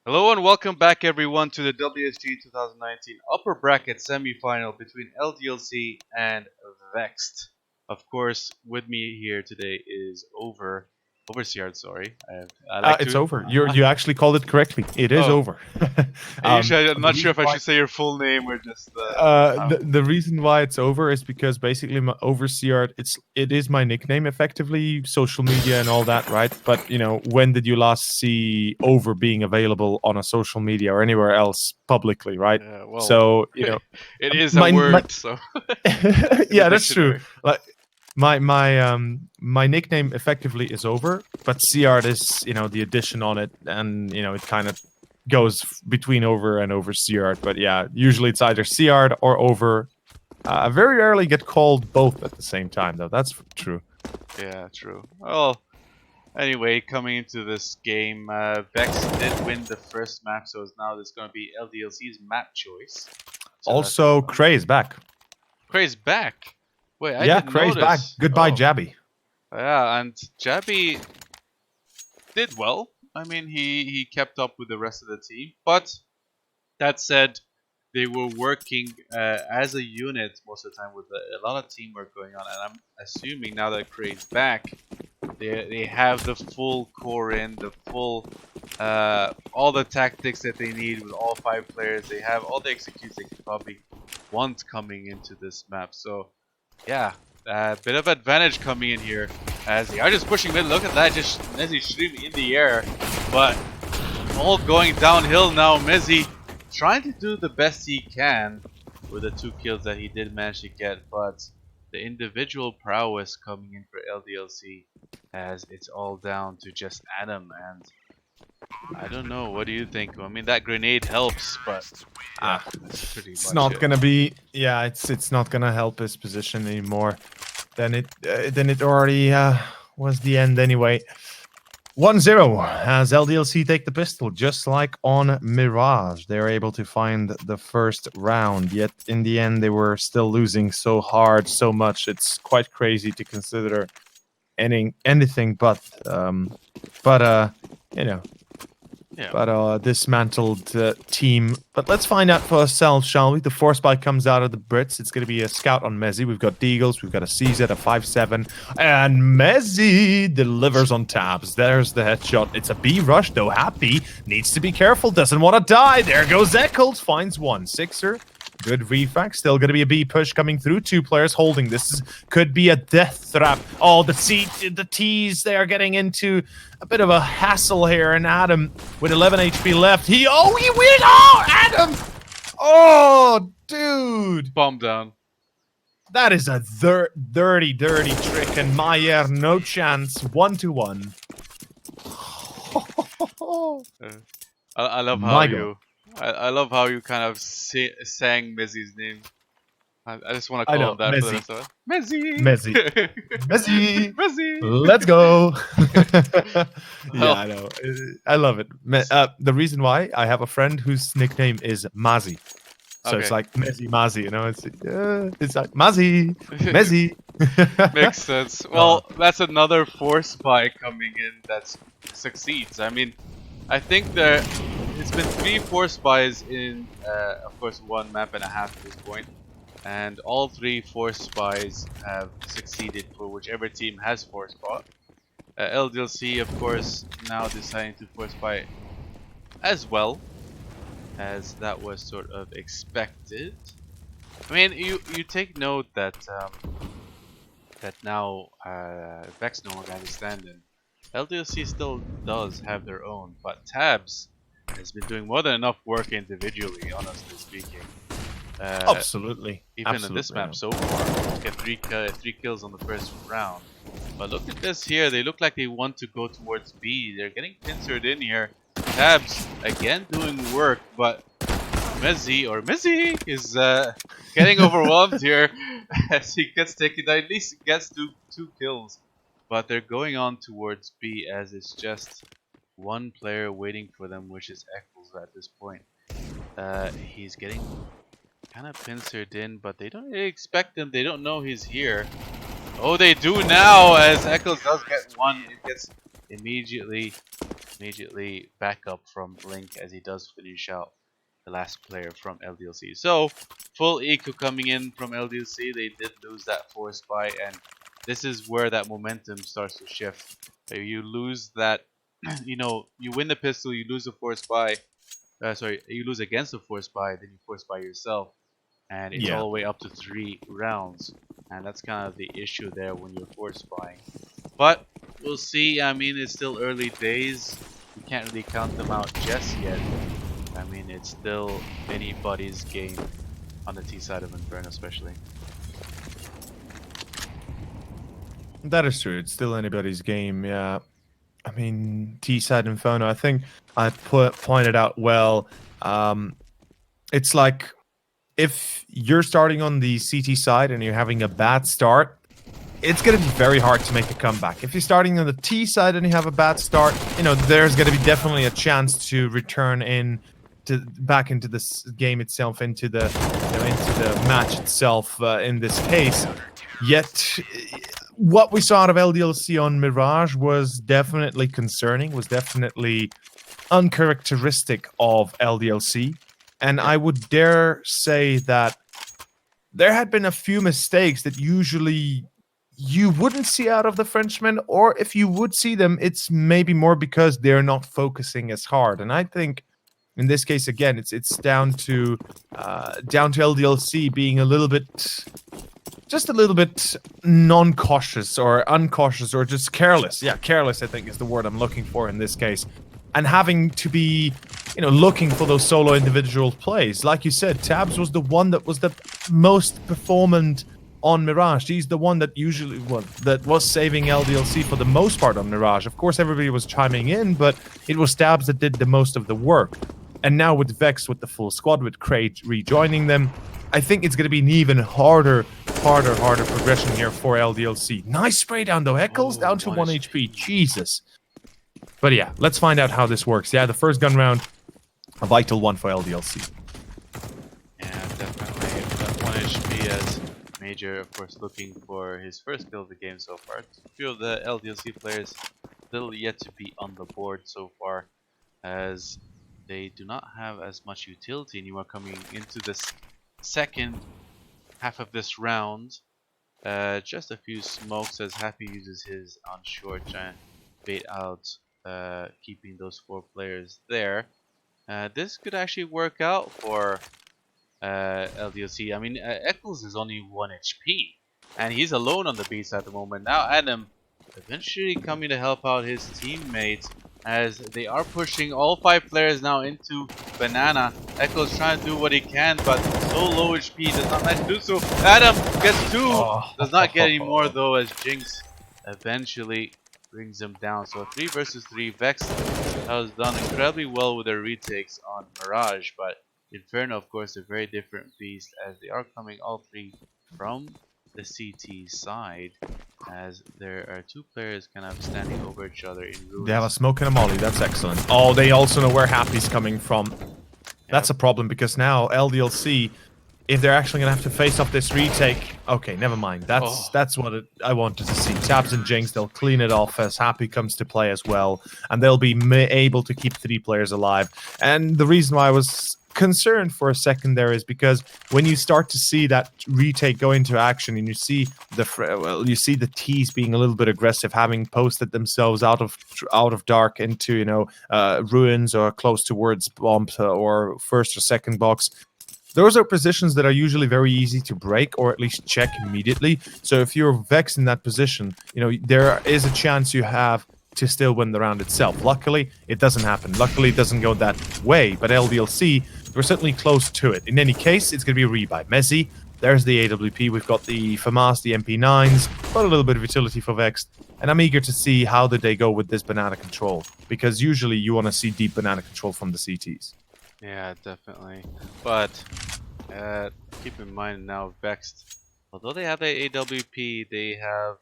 Hello and welcome back everyone to the WSG 2019 upper bracket semi-final between LDLC and Vexed. Of course, with me here today is Overseard. Sorry, I like It's to. over. You actually called it correctly. It is Oh, over. usually I'm The not sure reason if I why should say your full name or just. the reason why it's over is because basically my Overseer it is my nickname effectively, social media and all that, right? But when did you last see over being available on a social media or anywhere else publicly, right? Well, So it is a my word, so in the yeah, that's true. dictionary. Like my nickname effectively is over, but Seard is the addition on it, and it kind of goes between over and over Seard. But yeah, usually it's either Seard or over. I very rarely get called both at the same time, though. That's true. Yeah, true. Well, anyway, coming into this game, Vex did win the first map, so now there's going to be LDLC's map choice. So Also, Cray is back. Cray's back. Wait, I Yeah, didn't Cray's back. notice. Goodbye, Oh, Jabby. yeah, and Jabby did well. I mean, he kept up with the rest of the team. But that said, they were working as a unit most of the time with a lot of teamwork going on. And I'm assuming now that Cray's back, they have the full core in, the full all the tactics that they need with all 5 players. They have all the executes they could probably want coming into this map. So yeah, a bit of advantage coming in here as they are just pushing mid. Look at that, just Mezzi shooting in the air, but all going downhill now. Mezzi trying to do the best he can with the 2 kills that he did manage to get, but the individual prowess coming in for LDLC as it's all down to just Adam. And I don't know, what do you think? I mean, that grenade helps, but yeah, that's pretty It's much not it. gonna be. Yeah, it's not gonna help his position anymore. Then it already was the end anyway. 1-0 as LDLC take the pistol, just like on Mirage. They're able to find the first round, yet in the end they were still losing so hard, so much. It's quite crazy to consider anything but dismantled team. But let's find out for ourselves, shall we? The force spike comes out of the Brits. It's going to be a scout on Mezzi. We've got Deagles, we've got a CZ, a 5-7, and Mezzi delivers on tabs. There's the headshot. It's a B rush, though. Happy needs to be careful, doesn't want to die. There goes Eccles, finds one. Sixer. Good refac. Still going to be a B push coming through. 2 players holding. Could be a death trap. Oh, the T's, they are getting into a bit of a hassle here. And Adam with 11 HP left. He win. Oh, Adam. Oh, dude. Bomb down. That is a dirty trick. And Mayer, no chance. 1-1. I love how I love how you kind of sang Mezzi's name. I just want to call him that Mezzi. for the rest of it. Mezzi! Mezzi! Mezzi! Let's go! Well, I know. I love it. The reason why, I have a friend whose nickname is Mazzi. So it's like Mezzi Mazzi, it's like Mazzi, Mezzi. Makes sense. Well, that's another force spy coming in that succeeds. I mean, I think it's been 3 force spies in, of course, 1 map and a half at this point. And all 3 force spies have succeeded for whichever team has force spy. LDLC, of course, now deciding to force spy as well, as that was sort of expected. I mean, you take note that that now Vex no longer has a stand-in. LDLC still does have their own, but Tabs has been doing more than enough work individually, honestly speaking. Absolutely. Even in this map so far, get 3 kills on the first round. But look at this here. They look like they want to go towards B. They're getting pincered in here. Tabs again doing work, but Mezzi is getting overwhelmed here as he gets taken down. At least he gets 2 kills. But they're going on towards B as it's just 1 player waiting for them, which is Eccles at this point. He's getting kind of pincered in, but they don't really expect him. They don't know he's here. Oh, they do now, as Eccles does get 1. It gets immediately immediately back up from Blink as he does finish out the last player from LDLC. So, full eco coming in from LDLC. They did lose that force buy, and this is where that momentum starts to shift. You lose that, you win the pistol, you lose the force buy. You lose against the force buy, then you force buy yourself, and it's all the way up to 3 rounds. And that's kind of the issue there when you're force buying. But we'll see. I mean, it's still early days. We can't really count them out just yet. I mean, it's still anybody's game on the T side of Inferno, especially. That is true. It's still anybody's game, yeah. I mean, T-side Inferno, I think I pointed out well. It's like if you're starting on the CT side and you're having a bad start, it's going to be very hard to make a comeback. If you're starting on the T side and you have a bad start, there's going to be definitely a chance to return back into this game itself, into the match itself. In this case, yet what we saw out of LDLC on Mirage was definitely concerning. Was definitely uncharacteristic of LDLC, and I would dare say that there had been a few mistakes that usually you wouldn't see out of the Frenchmen, or if you would see them, it's maybe more because they're not focusing as hard. And I think in this case, again, it's down to LDLC being just a little bit non-cautious or uncautious or just careless. Yeah, careless, I think, is the word I'm looking for in this case. And having to be, looking for those solo individual plays. Like you said, Tabs was the one that was the most performant on Mirage. He's the one that that was saving LDLC for the most part on Mirage. Of course, everybody was chiming in, but it was Tabs that did the most of the work. And now with Vexed, with the full squad, with Crate rejoining them, I think it's going to be an even harder progression here for LDLC. Nice spray down, though. Eccles down to 1 HP. Jesus. But yeah, let's find out how this works. Yeah, the first gun round, a vital one for LDLC. Yeah, definitely. That 1 HP as Major, of course, looking for his first kill of the game so far. A few of the LDLC players still yet to be on the board so far, as they do not have as much utility anymore coming into this second half of this round. Just a few smokes as Happy uses his on short, trying to bait out, keeping those 4 players there. This could actually work out for LDLC. I mean, Eccles is only 1 HP, and he's alone on the beast at the moment. Now Adam eventually coming to help out his teammates, as they are pushing all 5 players now into Banana. Echo's trying to do what he can, but so low HP, does not manage to do so. Adam gets 2, does not get any more though, as Jinx eventually brings him down. So 3 versus 3, Vexed has done incredibly well with their retakes on Mirage, but Inferno, of course, a very different beast, as they are coming all 3 from the CT side, as there are 2 players kind of standing over each other in ruins. They have a smoke and a molly. That's excellent. Oh, they also know where Happy's coming from. That's a problem, because now LDLC, if they're actually going to have to face off this retake... Okay, never mind. That's what I wanted to see. Tabs and Jinx, they'll clean it off as Happy comes to play as well, and they'll be able to keep 3 players alive. And the reason why I was concerned for a second there is because when you start to see that retake go into action, and you see the T's being a little bit aggressive, having posted themselves out of dark into ruins or close towards bomb or first or second box. Those are positions that are usually very easy to break, or at least check immediately. So if you're Vexed in that position, there is a chance you have to still win the round itself. Luckily, it doesn't happen. Luckily, it doesn't go that way. But LDLC, we're certainly close to it. In any case, it's going to be a rebuy. Mezzi, there's the AWP. We've got the FAMAS, the MP9s, but a little bit of utility for Vexed. And I'm eager to see how did they go with this banana control, because usually you want to see deep banana control from the CTs. Yeah, definitely. But keep in mind now, Vexed, although they have the AWP, they have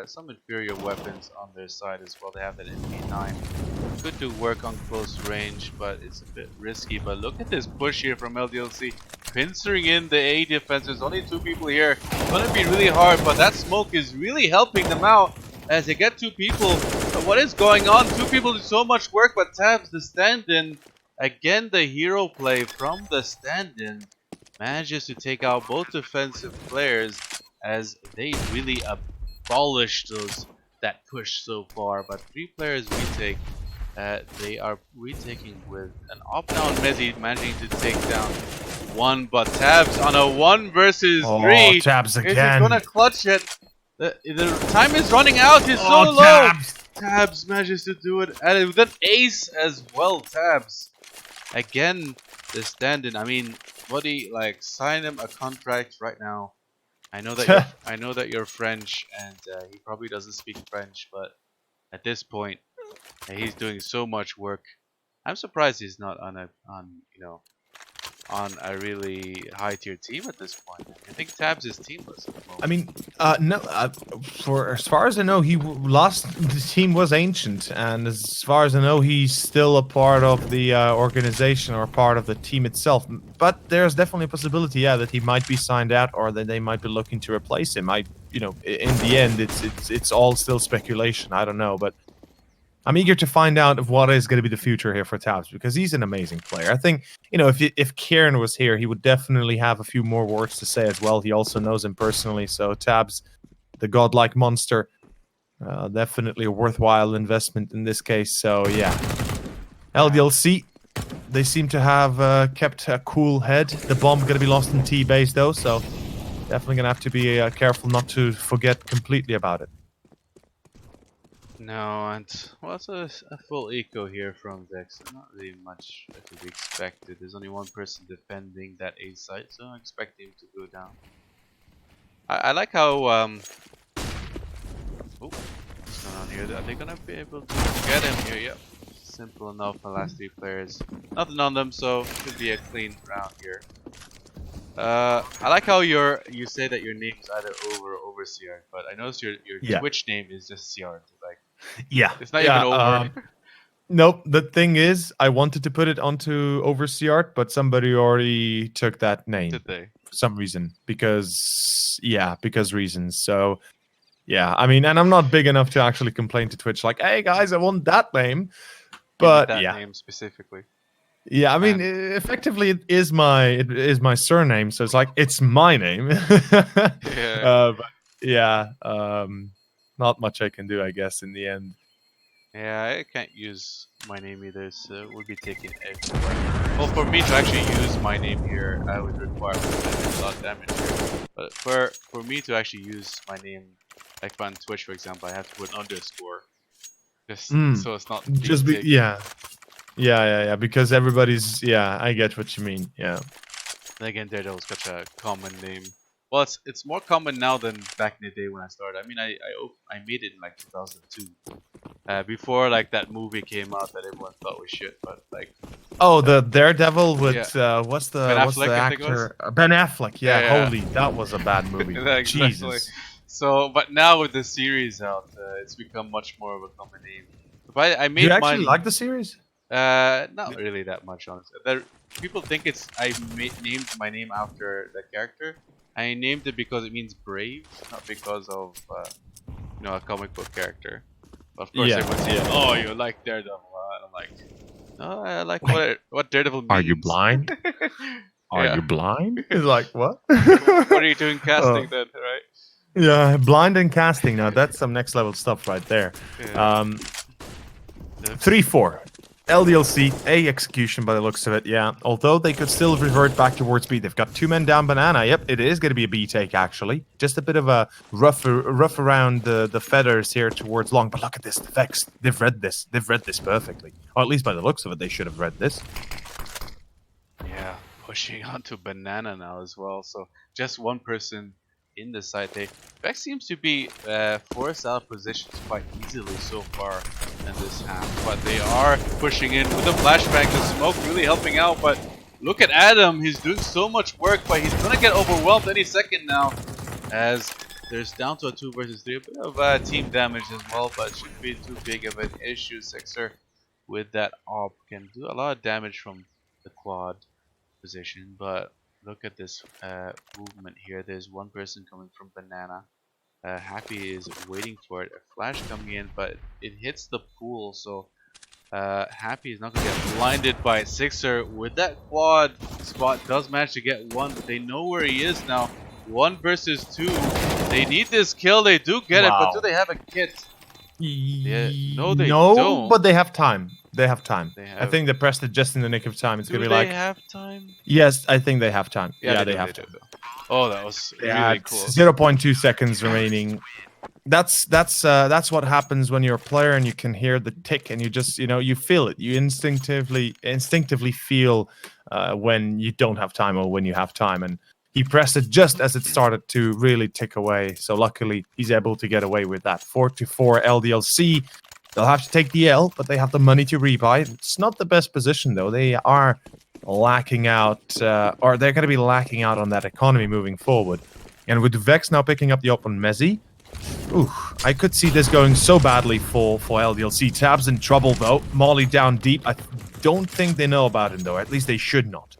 some inferior weapons on their side as well. They have that MP9. Good to work on close range, but it's a bit risky. But look at this push here from LDLC, pincering in the A defense. There's only 2 people here. It's going to be really hard, but that smoke is really helping them out as they get 2 people what is going on? Two people do so much work, but Tabs, the stand-in, again the hero play from the stand-in, manages to take out both defensive players as they really abolished that push so far. But 3 players retake. They are retaking with an up-down Mezzi managing to take down 1, but Tabs on a 1 versus 3. Tabs Is he again. gonna clutch it? The time is running out. He's so low. Tabs. Tabs manages to do it, and with an ace as well. Tabs again. The stand-in. I mean, buddy, like sign him a contract right now. I know that you're French, and he probably doesn't speak French, but at this point, he's doing so much work. I'm surprised he's not on a really high tier team at this point. I think Tabs is teamless at the moment. I mean, no. For as far as I know, the team was ancient, and as far as I know, he's still a part of the organization or part of the team itself. But there's definitely a possibility, yeah, that he might be signed out, or that they might be looking to replace him. In the end, it's all still speculation. I don't know, but I'm eager to find out of what is going to be the future here for Tabs, because he's an amazing player. I think, if Kieran was here, he would definitely have a few more words to say as well. He also knows him personally. So Tabs, the godlike monster, definitely a worthwhile investment in this case. So yeah, LDLC, they seem to have kept a cool head. The bomb going to be lost in T-base though, so definitely going to have to be careful not to forget completely about it. No, and well, it's a full eco here from Vexed. Not really much to be expected. There's only one person defending that A site, so I expect him to go down. I like how what's going on here? Are they gonna be able to get him here? Yep. Simple enough. The last 3 players, nothing on them, so should be a clean round here. I like how you say that your name is either Over or Overseer, but I noticed your Twitch name is just Seard. Like, yeah, it's not even Over. Nope. The thing is, I wanted to put it onto Overseer, but somebody already took that name. Did they? For some reason, because reasons. So yeah, I mean, and I'm not big enough to actually complain to Twitch like, hey guys, I want that name. But that yeah, name specifically. Yeah, I mean, effectively, it is my surname, so it's like it's my name. Yeah. But yeah, not much I can do, I guess, in the end. Yeah, I can't use my name either, so it would be taking everywhere. Well, for me to actually use my name here, I would require a lot of damage here. But for me to actually use my name, like on Twitch, for example, I have to put an underscore, just so it's not just be yeah, because everybody's I get what you mean. Yeah. And again, Daredevil is such a common name. Well, it's more common now than back in the day when I started. I mean, I made it in like 2002. Before like that movie came out that everyone thought was shit, but like the Daredevil with what's the actor Ben Affleck? Yeah, holy, that was a bad movie. Exactly. Jesus. So, but now with the series out, it's become much more of a common name. But I made Do you actually like the series? Not really that much, honestly. People think I named my name after the character. I named it because it means brave, not because of a comic book character. Of course, everyone's saying, "Oh, you like Daredevil?" And I'm like, "No, I like what Daredevil means." Are you blind? Are you blind? It's like what? What are you doing casting then, right? Yeah, blind and casting. Now that's some next level stuff right there. Yeah. 3-4. LDLC, A execution by the looks of it, yeah. Although they could still revert back towards B. They've got 2 men down banana. Yep, it is going to be a B take, actually. Just a bit of a rough around the feathers here towards long. But look at this, the Vexed. They've read this. They've read this perfectly. Or at least by the looks of it, they should have read this. Yeah, pushing onto banana now as well. So just one person in the side. Vex seems to be forced out of positions quite easily so far in this half, but they are pushing in with the flashbang. The smoke really helping out, but look at Adam. He's doing so much work, but he's gonna get overwhelmed any second now, as there's down to a 2 versus 3. A bit of team damage as well, but shouldn't be too big of an issue. Sixer with that op can do a lot of damage from the quad position, but look at this movement here. There's one person coming from banana. Happy is waiting for it. A flash coming in, but it hits the pool, so Happy is not going to get blinded by Sixer. With that quad, Spot does manage to get one, but they know where he is now. 1 versus 2. They need this kill. They do get it, but do they have a kit? Yeah, no, they don't. But they have time. They have time. They I think they pressed it just in the nick of time. It's do gonna be they like, have time? yes, I think they have time. Yeah, they have time. Oh, that was They really had close. 0.2 seconds remaining. That's what happens when you're a player and you can hear the tick and you just you feel it. You instinctively feel when you don't have time or when you have time. And he pressed it just as it started to really tick away. So luckily he's able to get away with that. 4-4 LDLC. They'll have to take the L, but they have the money to rebuy. It's not the best position though. They are lacking out, or they're going to be lacking out on that economy moving forward. And with Vex now picking up the op on Mezzi, I could see this going so badly for LDLC. Tab's in trouble though. Molly down deep. I don't think they know about him though. At least they should not.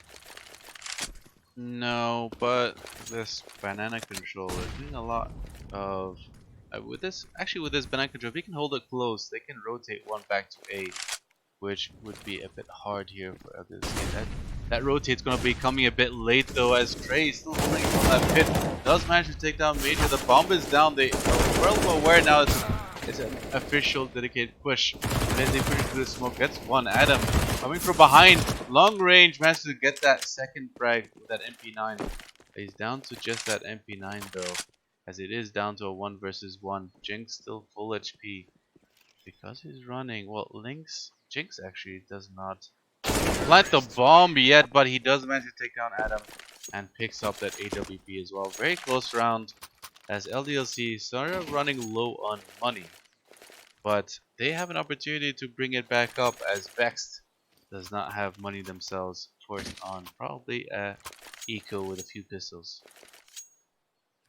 No, but this banana control is doing a lot of with this banana control, if he can hold it close, they can rotate one back to A, which would be a bit hard here for others. That rotate's gonna be coming a bit late though, as Trey still holding on that pit. Does manage to take down Major. The bomb is down. They are well aware now it's an official dedicated push. And then they push through the smoke. Gets one. Adam coming from behind, long range, manages to get that second frag with that MP9. He's down to just that MP9 though, as it is down to a 1 versus 1. Jinx still full HP because he's running. Well, Jinx actually does not plant the bomb yet, but he does manage to take down Adam and picks up that AWP as well. Very close round, as LDLC started running low on money, but they have an opportunity to bring it back up, as Vexed does not have money themselves, forced on probably a eco with a few pistols.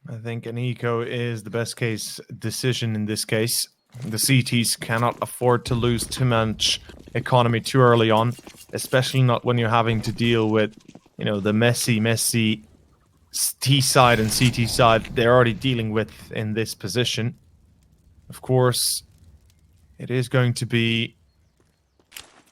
I think an eco is the best case decision in this case. The CTs cannot afford to lose too much economy too early on, especially not when you're having to deal with, the messy T side and CT side they're already dealing with in this position. Of course, it is going to be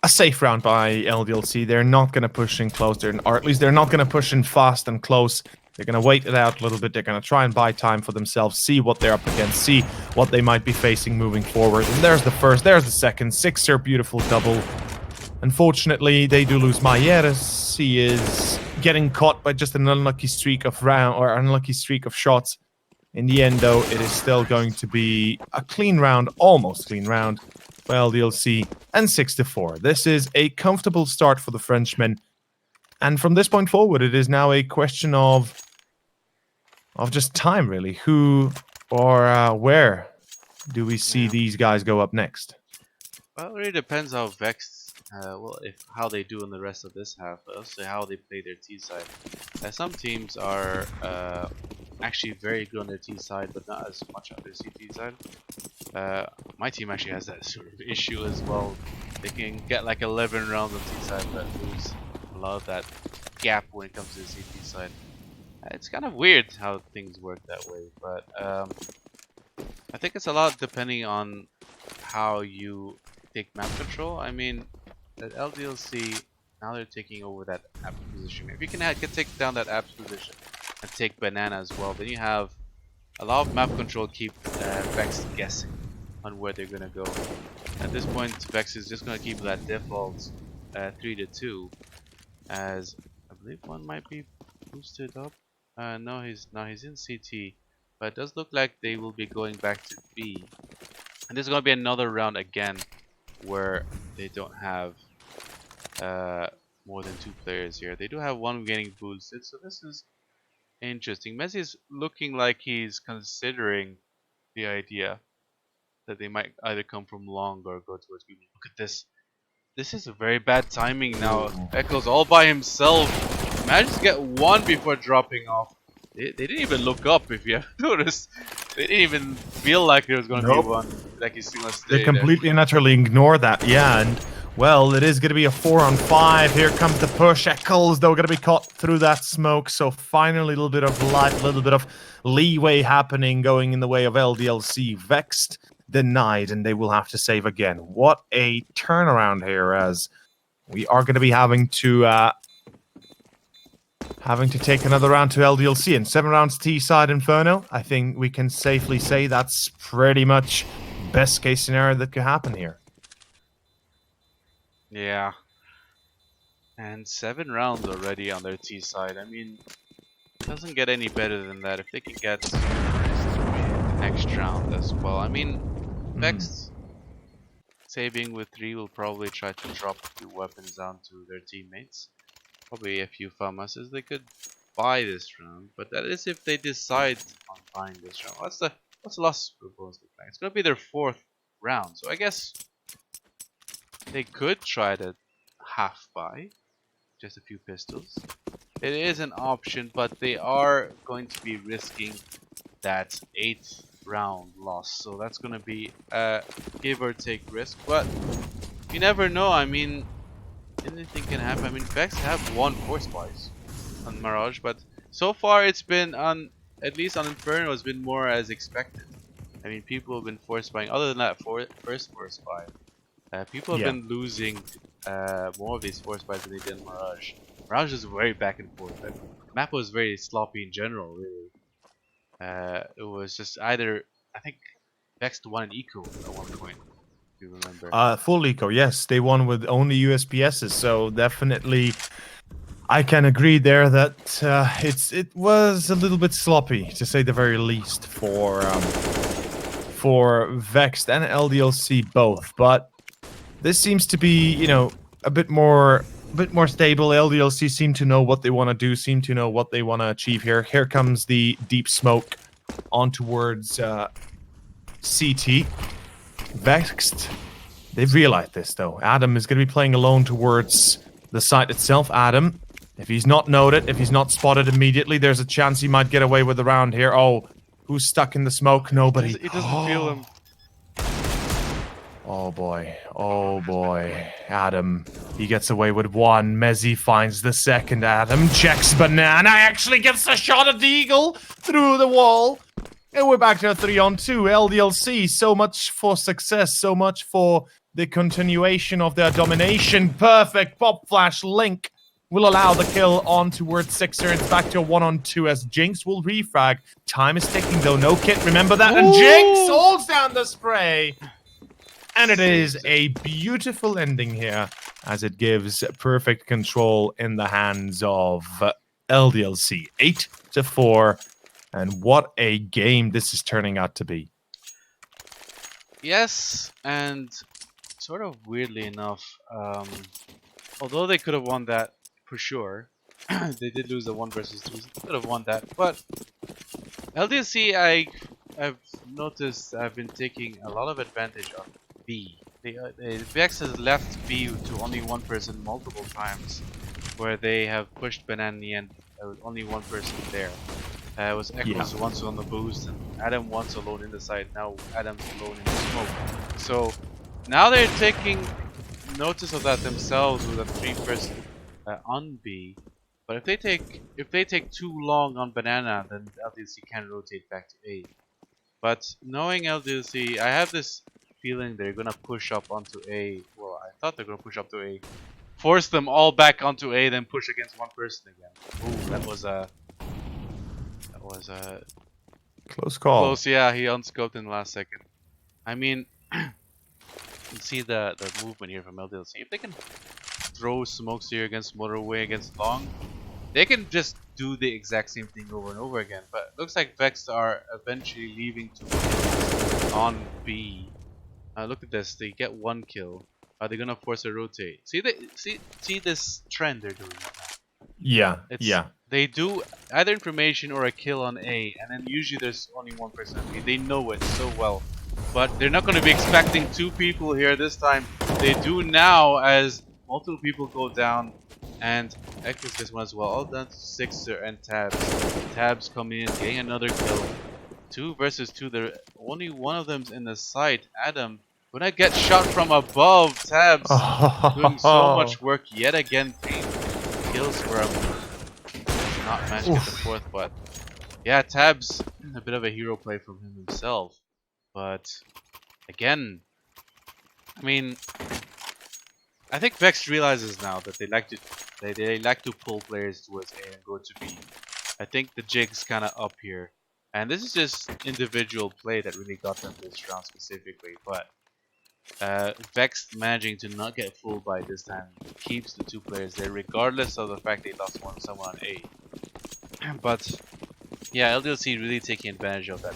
a safe round by LDLC. They're not going to push in close, or at least they're not going to push in fast and close. They're going to wait it out a little bit. They're going to try and buy time for themselves, see what they're up against, see what they might be facing moving forward. And there's the first, there's the second. Sixer, beautiful double. Unfortunately, they do lose Mayeres. He is getting caught by just an unlucky streak of shots. In the end, though, it is still going to be a clean round, almost clean round for LDLC, and 6-4. This is a comfortable start for the Frenchmen. And from this point forward, it is now a question of just time, really. Who or where do we see these guys go up next? Well, it really depends how Vexed, how they do in the rest of this half, but also how they play their T side. Some teams are actually very good on their T side, but not as much on their CT side. My team actually has that sort of issue as well. They can get like 11 rounds on T side, but lose a lot of that gap when it comes to the CT side. It's kind of weird how things work that way, but I think it's a lot depending on how you take map control. I mean, at LDLC, now they're taking over that app position. If you can take down that app position and take banana as well, then you have a lot of map control. Keep Vex guessing on where they're gonna go. At this point, Vex is just gonna keep that default 3-2, as I believe one might be boosted up. No, he's in CT, but it does look like they will be going back to B, and this is gonna be another round again where they don't have more than 2 players here. They do have one getting boosted, so this is interesting. Messi is looking like he's considering the idea that they might either come from long or go towards B. Look at this. This is a very bad timing now. Echoes all by himself. Managed to get one before dropping off. They didn't even look up, if you have noticed. They didn't even feel like there was going to be one. Like he's still gonna stay They completely and utterly ignore that, yeah. And Well, it is going to be a 4-on-5. Here comes the push. Eccles, though, going to be caught through that smoke. So finally, a little bit of light, a little bit of leeway happening, going in the way of LDLC. Vexed, denied, and they will have to save again. What a turnaround here, as we are going to be having to take another round to LDLC. And 7 rounds T-side Inferno. I think we can safely say that's pretty much best case scenario that could happen here. Yeah. And 7 rounds already on their T side. I mean, it doesn't get any better than that. If they can get the next round as well. I mean, Vexed saving with 3 will probably try to drop a few weapons down to their teammates. Probably a few FAMASs they could buy this round, but that is if they decide on buying this round. What's the last proposal they're playing? It's gonna be their 4th round, so I guess they could try to half buy just a few pistols. It is an option, but they are going to be risking that 8th round loss, so that's gonna be a give or take risk, but you never know. I mean, anything can happen. I mean, Vex have won Force Buys on Mirage, but so far it's been on, at least on Inferno, it's been more as expected. I mean, people have been force buying. Other than that, first force buy, people have been losing more of these force buys than they did in Mirage. Mirage is very back and forth. The map was very sloppy in general, really. It was just either, I think Vex won an eco at one point. You remember? Full eco, yes. They won with only USPSs, so definitely I can agree there that it was a little bit sloppy, to say the very least, for Vexed and LDLC both. But this seems to be, you know, a bit more stable. LDLC seem to know what they want to do, seem to know what they want to achieve here. Here comes the deep smoke on towards CT. Vexed, they've realized this, though. Adam is going to be playing alone towards the site itself. Adam, if he's not noted, if he's not spotted immediately, there's a chance he might get away with the round here. Oh, who's stuck in the smoke? Nobody. It doesn't feel him. Oh boy, oh boy. Adam, he gets away with 1. Mezzi finds the second. Adam checks Banana, actually gets a shot at the Eagle through the wall. And we're back to a 3-on-2. LDLC, so much for success, so much for the continuation of their domination. Perfect pop flash link will allow the kill on towards Sixer. It's back to a 1-on-2 as Jinx will refrag. Time is ticking though, no kit, remember that. And Jinx holds down the spray. And it is a beautiful ending here, as it gives perfect control in the hands of LDLC. 8-4. And what a game this is turning out to be. Yes, and sort of weirdly enough, although they could have won that for sure, they did lose the 1 versus 2. They could have won that, but LDC, I've noticed, I've been taking a lot of advantage of B. Vex has left B to only 1 person multiple times, where they have pushed Banana in the end. There was only 1 person there. It was Echoes once on the boost, and Adam once alone in the site. Now Adam's alone in the smoke. So now they're taking notice of that themselves with a 3-person on B. But if they take too long on Banana, then LDLC can rotate back to A. But knowing LDLC, I have this feeling they're gonna push up onto A. Well, I thought they're gonna push up to A, force them all back onto A, then push against 1 person again. Ooh, that was a close call. Close, yeah. He unscoped in the last second. I mean, you can see the movement here from LDLC. If they can throw smokes here against motorway, against long, they can just do the exact same thing over and over again. But it looks like Vex are eventually leaving to on B. Look at this. They get 1 kill. Are they gonna force a rotate? See this trend they're doing right now. Yeah, They do either information or a kill on A, and then usually there's only 1 person on B. They know it so well. But they're not going to be expecting 2 people here this time. They do now, as multiple people go down, and Echoes this one as well. All down to Sixer and Tabs. Tabs come in, getting another kill. 2 versus 2. Only one of them's in the site. Adam When I get shot from above, Tabs doing so much work yet again. Kills where I'm not managed to get the fourth, but yeah, Tabs, a bit of a hero play from him himself. But again, I mean, I think Vexed realizes now that they like to pull players towards A and go to B. I think the jig's kind of up here, and this is just individual play that really got them this round specifically. But Vexed managing to not get fooled by this time keeps the two players there, regardless of the fact they lost someone on A. But yeah, LDLC really taking advantage of that.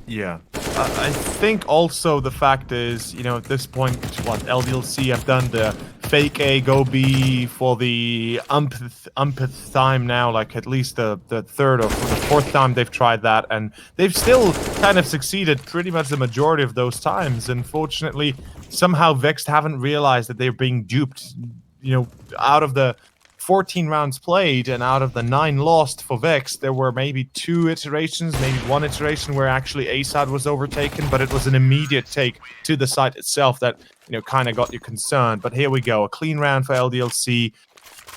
Yeah. I think also the fact is, you know, at this point, what LDLC have done the fake A, go B for the umpth time now, like at least the third or the fourth time they've tried that, and they've still kind of succeeded pretty much the majority of those times. Unfortunately, somehow Vexed haven't realized that they're being duped. You know, out of the 14 rounds played and out of the 9 lost for Vex, there were maybe 2 iterations, maybe 1 iteration where actually A side was overtaken, but it was an immediate take to the site itself that, you know, kind of got you concerned. But here we go, a clean round for LDLC.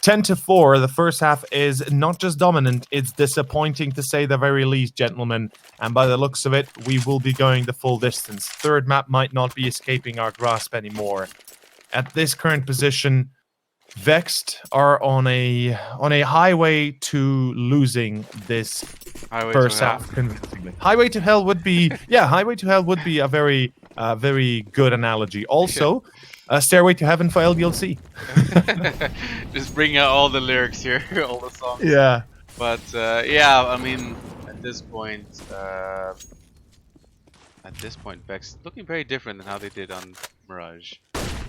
10-4, the first half is not just dominant, it's disappointing to say the very least, gentlemen. And by the looks of it, we will be going the full distance. Third map might not be escaping our grasp anymore. At this current position, Vexed are on a highway to losing this first half convincingly. Highway to hell would be highway to hell would be a very good analogy. Also, Stairway to Heaven for LDLC. Just bring out all the lyrics here, all the songs. Yeah. But yeah, I mean, at this point, Vex looking very different than how they did on Mirage.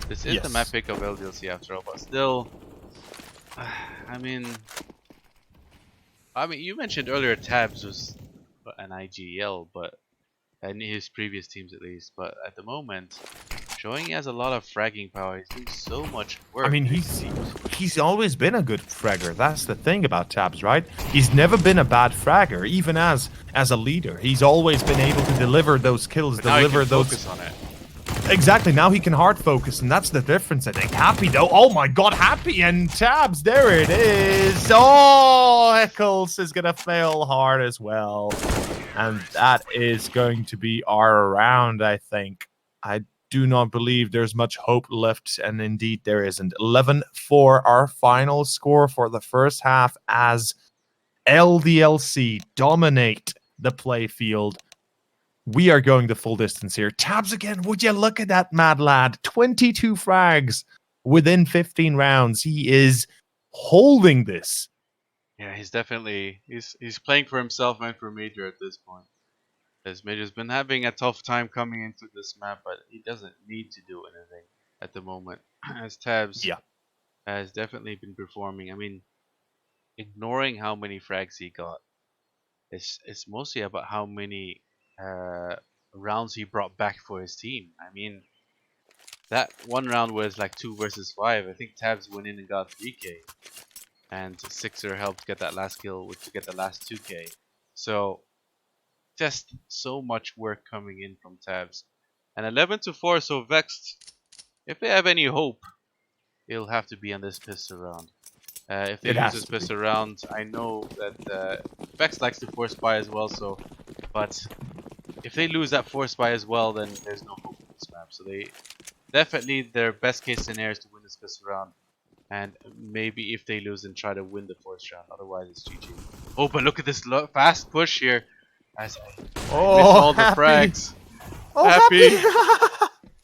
This is the map pick of LDLC after all, but still, I mean, you mentioned earlier Tabs was an IGL, but in his previous teams at least. But at the moment, showing he has a lot of fragging power. He's doing so much work. I mean, he's always been a good fragger. That's the thing about Tabs, right? He's never been a bad fragger, even as a leader. He's always been able to deliver those kills, but deliver those. Focus on it. Exactly, now he can hard focus, and that's the difference, I think. Happy, though. Oh my god, Happy and Tabs, there it is. Oh, Eccles is going to fail hard as well. And that is going to be our round, I think. I do not believe there's much hope left, and indeed there isn't. 11-4, our final score for the first half as LDLC dominate the playfield. We are going the full distance here. Tabs again, would you look at that mad lad? 22 frags within 15 rounds. He is holding this. Yeah, he's definitely he's playing for himself and for Major at this point. As Major's been having a tough time coming into this map, but he doesn't need to do anything at the moment. As Tabs has definitely been performing. I mean, ignoring how many frags he got, it's mostly about how many rounds he brought back for his team. I mean, that one round was like 2 versus 5. I think Tabs went in and got 3k, and Sixer helped get that last kill to get the last 2k. So just so much work coming in from Tabs. And 11-4, so Vexed, if they have any hope, it'll have to be on this pistol round. If they lose this pistol round, I know that Vexed likes to force buy as well, so but if they lose that force buy as well, then there's no hope in this map. So they definitely, their best case scenario is to win this pistol round, and maybe if they lose, then try to win the fourth round. Otherwise, it's GG. Oh, but look at this fast push here. As I miss all the frags. Oh, Happy!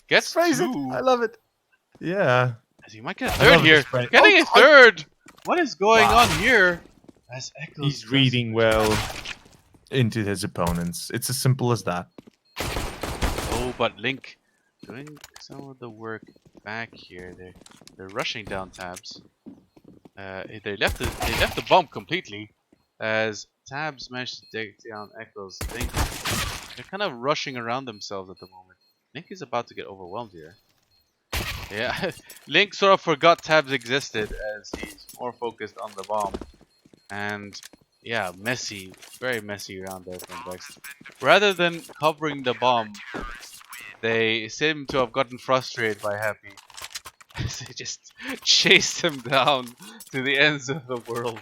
Gets 2. I love it. Yeah. As he might get a third here. Getting a third. What is going on here? As Echoes he's reading well into his opponents. It's as simple as that. Oh, but Link doing some of the work back here. They're rushing down Tabs. They left the bump completely, as Tabs managed to take down Echoes. Link, they're kind of rushing around themselves at the moment. Link is about to get overwhelmed here. Yeah, Link sort of forgot Tabs existed as he's more focused on the bomb. And yeah, messy, very messy around there from Vexed. Rather than covering the bomb, They seem to have gotten frustrated by Happy. They just chased him down to the ends of the world.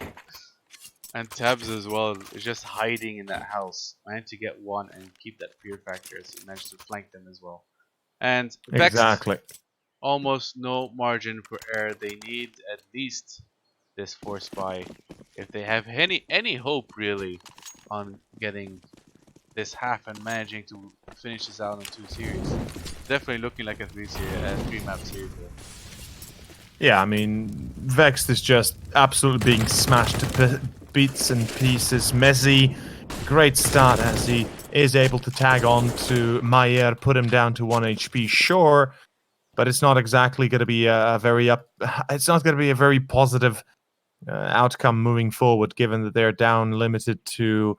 And Tabs as well is just hiding in that house. Managed to get one and keep that fear factor as he managed to flank them as well. And Vexed, Exactly. almost no margin for error. They need at least this force buy if they have any hope really on getting this half and managing to finish this out in 2 series. Definitely looking like a 3-map series. Yeah, I mean, Vexed is just absolutely being smashed to bits and pieces. Messi, great start as he is able to tag on to Mayer, put him down to 1 HP, sure, but it's not exactly going to be it's not going to be a very positive outcome moving forward, given that they're down limited to,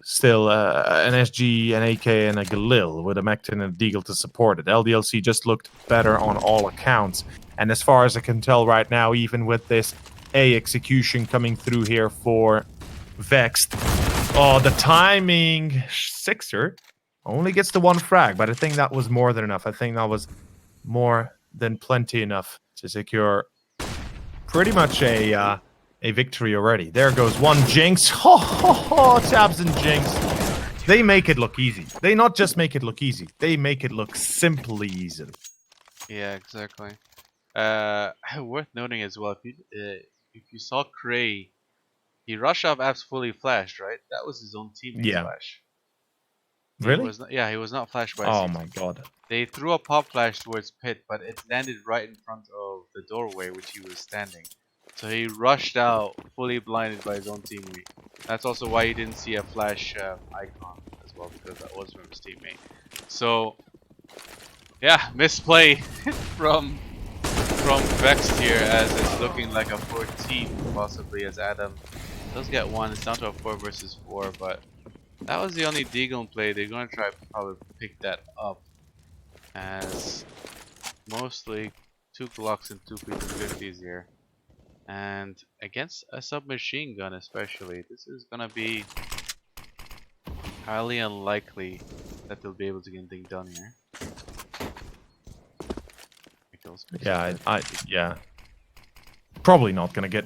still an SG, an AK, and a Galil with a Mectin and a Deagle to support it. LDLC just looked better on all accounts. And as far as I can tell right now, even with this A execution coming through here for Vexed, the timing, Sixer only gets the 1 frag, but I think that was more than enough. I think that was more than plenty enough to secure pretty much a victory already. There goes 1 Jinx. Tabs and Jinx. They make it look easy. They not just make it look easy, they make it look simply easy. Yeah, exactly. Worth noting as well, if you saw Cray, he rushed up apps fully flashed, right? That was his own teammate's flash. Really? He was not flashed by Oh my god. They threw a pop flash towards Pit, but it landed right in front of the doorway which he was standing. So he rushed out, fully blinded by his own teammate. That's also why he didn't see a flash icon as well, because that was from his teammate. So, yeah, misplay from Vexed here, as it's looking like a 14 possibly, as Adam does get 1. It's down to a 4 versus 4, but that was the only Deagle play. They're going to try to probably pick that up, as mostly 2 Glocks and 2 P250s here. And against a submachine gun especially, this is going to be highly unlikely that they'll be able to get anything done here. Yeah, probably not gonna get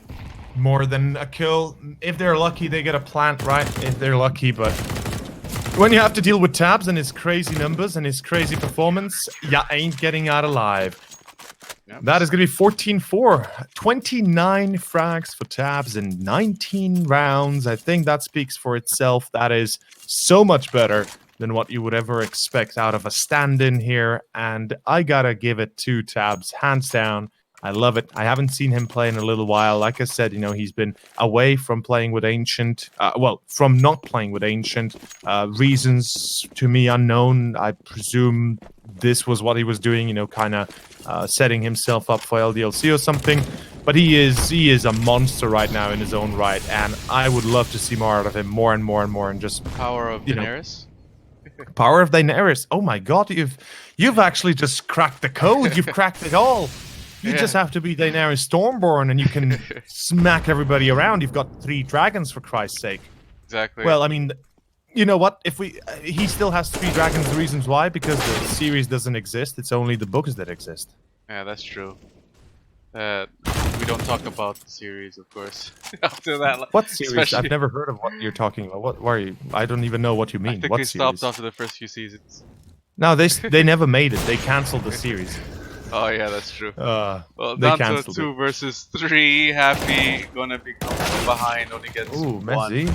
more than a kill. If they're lucky, they get a plant, right? If they're lucky, but when you have to deal with Tabs and his crazy numbers and his crazy performance, you ain't getting out alive. Yep. That is going to be 14-4. 29 frags for Tabs in 19 rounds. I think that speaks for itself. That is so much better than what you would ever expect out of a stand-in here. And I gotta give it to Tabs, hands down. I love it. I haven't seen him play in a little while. Like I said, he's been away from playing with Ancient. From not playing with Ancient. Reasons to me unknown. I presume this was what he was doing, kind of setting himself up for LDLC or something. But he is a monster right now in his own right, and I would love to see more out of him, more and more and more, and just power of Daenerys. Power of Daenerys. Oh my god, you've actually just cracked the code. You've cracked it all. You just have to be Daenerys Stormborn and you can smack everybody around. You've got 3 dragons, for Christ's sake. Exactly. Well, I mean, you know what? He still has 3 dragons. The reasons why? Because the series doesn't exist. It's only the books that exist. Yeah, that's true. We don't talk about the series, of course. After that, what series? I've never heard of what you're talking about. Why are you? I don't even know what you mean. I think what they series? stopped after the first few seasons. No, they never made it. They canceled the series. Oh yeah, that's true. Well, down to 2 versus 3. Happy gonna be coming from behind. Only gets 1. Messi.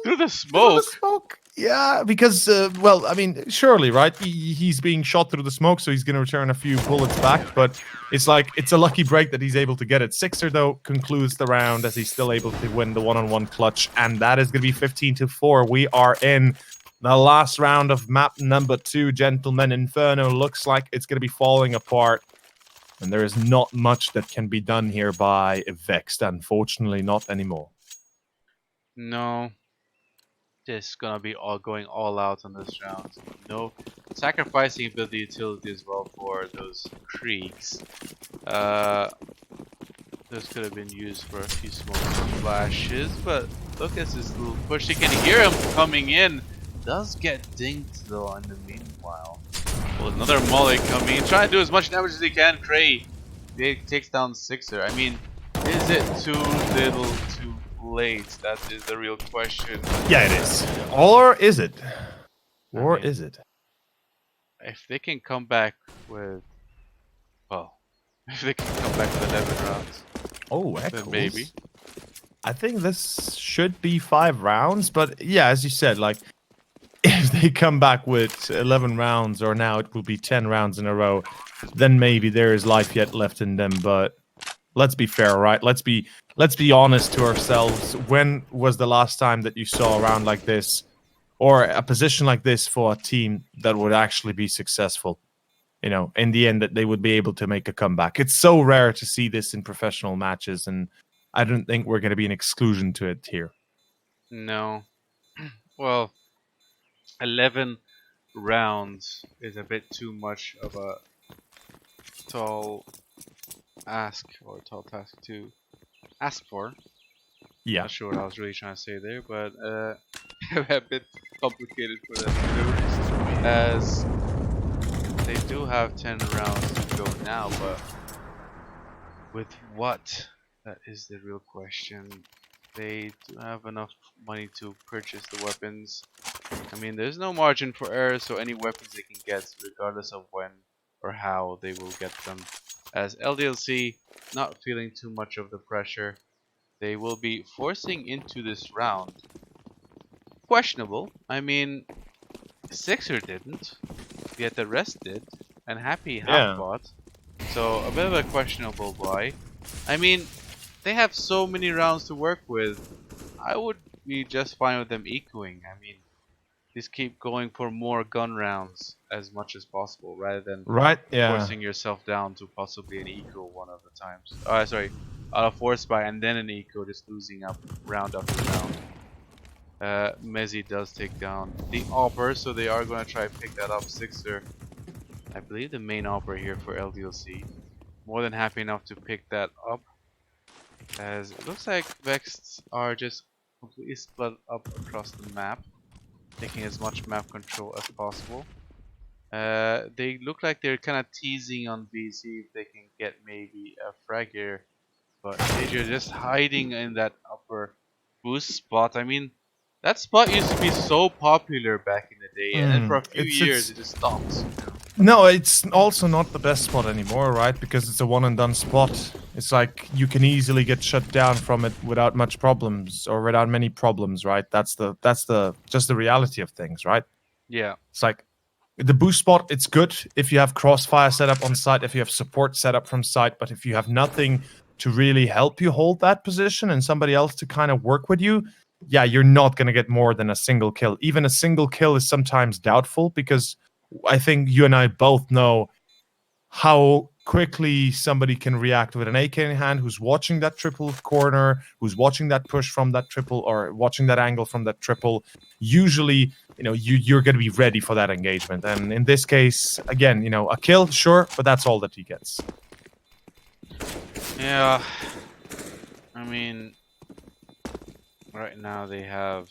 Through the smoke. Yeah, because surely, right? He's being shot through the smoke, so he's going to return a few bullets back. But it's a lucky break that he's able to get it. Sixer though concludes the round as he's still able to win the one-on-one clutch, and that is going to be 15-4. We are in the last round of map number 2, gentlemen. Inferno looks like it's going to be falling apart, and there is not much that can be done here by Vexed. Unfortunately, not anymore. No. Just gonna be going all out on this round. No sacrificing a bit of the utility as well for those creeks. Those could have been used for a few small flashes, but look at this little push. You can hear him coming in. Does get dinged though in the meantime. Meanwhile, well, another molly coming, trying to do as much damage as he can. Cray takes down Sixer. I mean, is it too little, too late? That is the real question. Yeah, it is. Or is it? Or is it? If they can come back with, well, if they can come back with 11 rounds, Oh, then echoes. maybe. I think this should be 5 rounds, but yeah, as you said, like, if they come back with 11 rounds, or now it will be 10 rounds in a row, then maybe there is life yet left in them. But let's be fair, right? Let's be honest to ourselves. When was the last time that you saw a round like this, or a position like this for a team that would actually be successful? You know, in the end, that they would be able to make a comeback. It's so rare to see this in professional matches, and I don't think we're going to be an exclusion to it here. No. Well, 11 rounds is a bit too much of a tall ask, or tall task to ask for. Yeah. Not sure what I was really trying to say there, but a bit complicated for them to do, as they do have 10 rounds to go now, but with what? That is the real question. They do have enough money to purchase the weapons. I mean, there's no margin for error, so any weapons they can get, regardless of when or how, they will get them. As LDLC, not feeling too much of the pressure, they will be forcing into this round. Questionable. I mean, Sixer didn't, yet the rest did, and Happy half bought. So a bit of a questionable buy. I mean, they have so many rounds to work with. I would be just fine with them ecoing. I mean, just keep going for more gun rounds as much as possible, rather than forcing yourself down to possibly an eco one of the times. Sorry, a force buy and then an eco, just losing up round after round. Mezzi does take down the Opper, so they are going to try to pick that up. Sixer, I believe the main Opper here for LDLC. More than happy enough to pick that up, as it looks like Vexed are just completely split up across the map, taking as much map control as possible. They look like they're kind of teasing on B, see if they can get maybe a frag here, but they're just hiding in that upper boost spot. I mean, that spot used to be so popular back in the day, and then for a few years it just stopped. No, it's also not the best spot anymore, right? Because it's a one and done spot. It's like you can easily get shut down from it without much problems, or without many problems, right? That's just the reality of things, right? Yeah. It's like the boost spot, it's good if you have crossfire set up on site, if you have support set up from site, but if you have nothing to really help you hold that position and somebody else to kind of work with you, yeah, you're not going to get more than a single kill. Even a single kill is sometimes doubtful, because I think you and I both know how quickly somebody can react with an AK in hand, who's watching that triple corner, who's watching that push from that triple, or watching that angle from that triple. Usually, you know, you're going to be ready for that engagement. And in this case, again, you know, a kill, sure, but that's all that he gets. Yeah. I mean, right now they have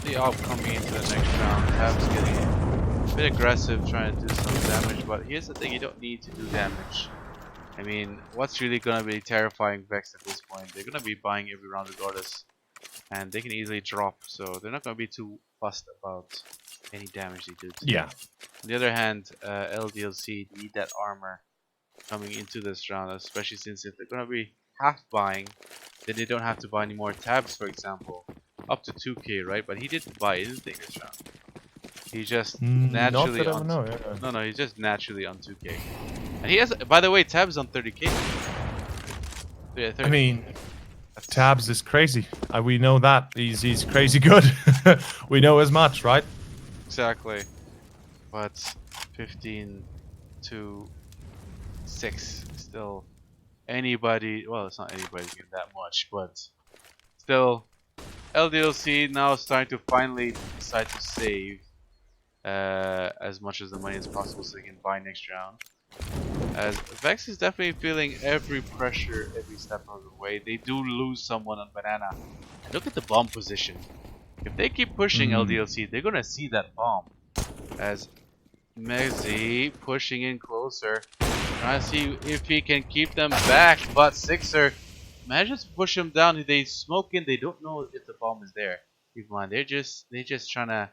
the op coming into the next round. Tab's getting a bit aggressive, trying to do some damage, but here's the thing, you don't need to do damage. I mean, what's really gonna be terrifying Vex at this point? They're gonna be buying every round regardless, and they can easily drop, so they're not gonna be too fussed about any damage they do. Yeah. On the other hand, LDLC need that armor coming into this round, especially since if they're gonna be half buying, then they don't have to buy any more tabs, for example. Up to 2k, right? But he didn't buy anything this round. He just naturally on. No, he's just naturally on 2k. And he has, by the way, tabs on 30k. Yeah, 30. I mean, tabs is crazy. We know that he's crazy good. We know as much, right? Exactly. But 15 to 6, still anybody. Well, it's not anybody getting that much, but still. LDLC now starting to finally decide to save as much as the money as possible so they can buy next round. As Vex is definitely feeling every pressure every step of the way. They do lose someone on banana. And look at the bomb position. If they keep pushing LDLC, they're gonna see that bomb. as Mezzi pushing in closer. Trying to see if he can keep them back, but Sixer manages to push him down. They smoke in. They don't know if the bomb is there. Keep in mind, they're just trying to,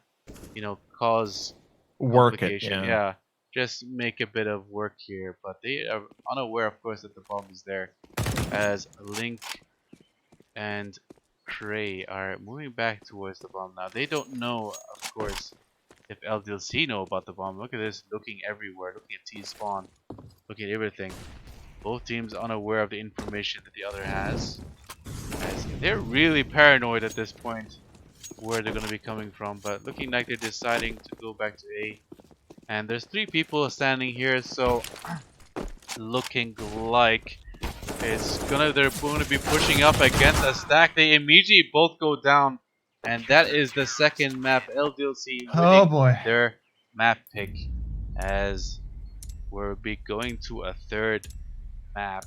you know, cause Work it, complication. yeah. Yeah, just make a bit of work here. But they are unaware, of course, that the bomb is there. As Link and Cray are moving back towards the bomb now. They don't know, of course, if LDLC know about the bomb. Look at this, looking everywhere, looking at T-spawn, looking at everything. Both teams unaware of the information that the other has. As they're really paranoid at this point where they're going to be coming from, but looking like they're deciding to go back to A. And there's 3 people standing here, so looking like they're going to be pushing up against a stack. They immediately both go down, and that is the second map. LDLC Oh winning boy. their map pick, as we'll be going to a third map.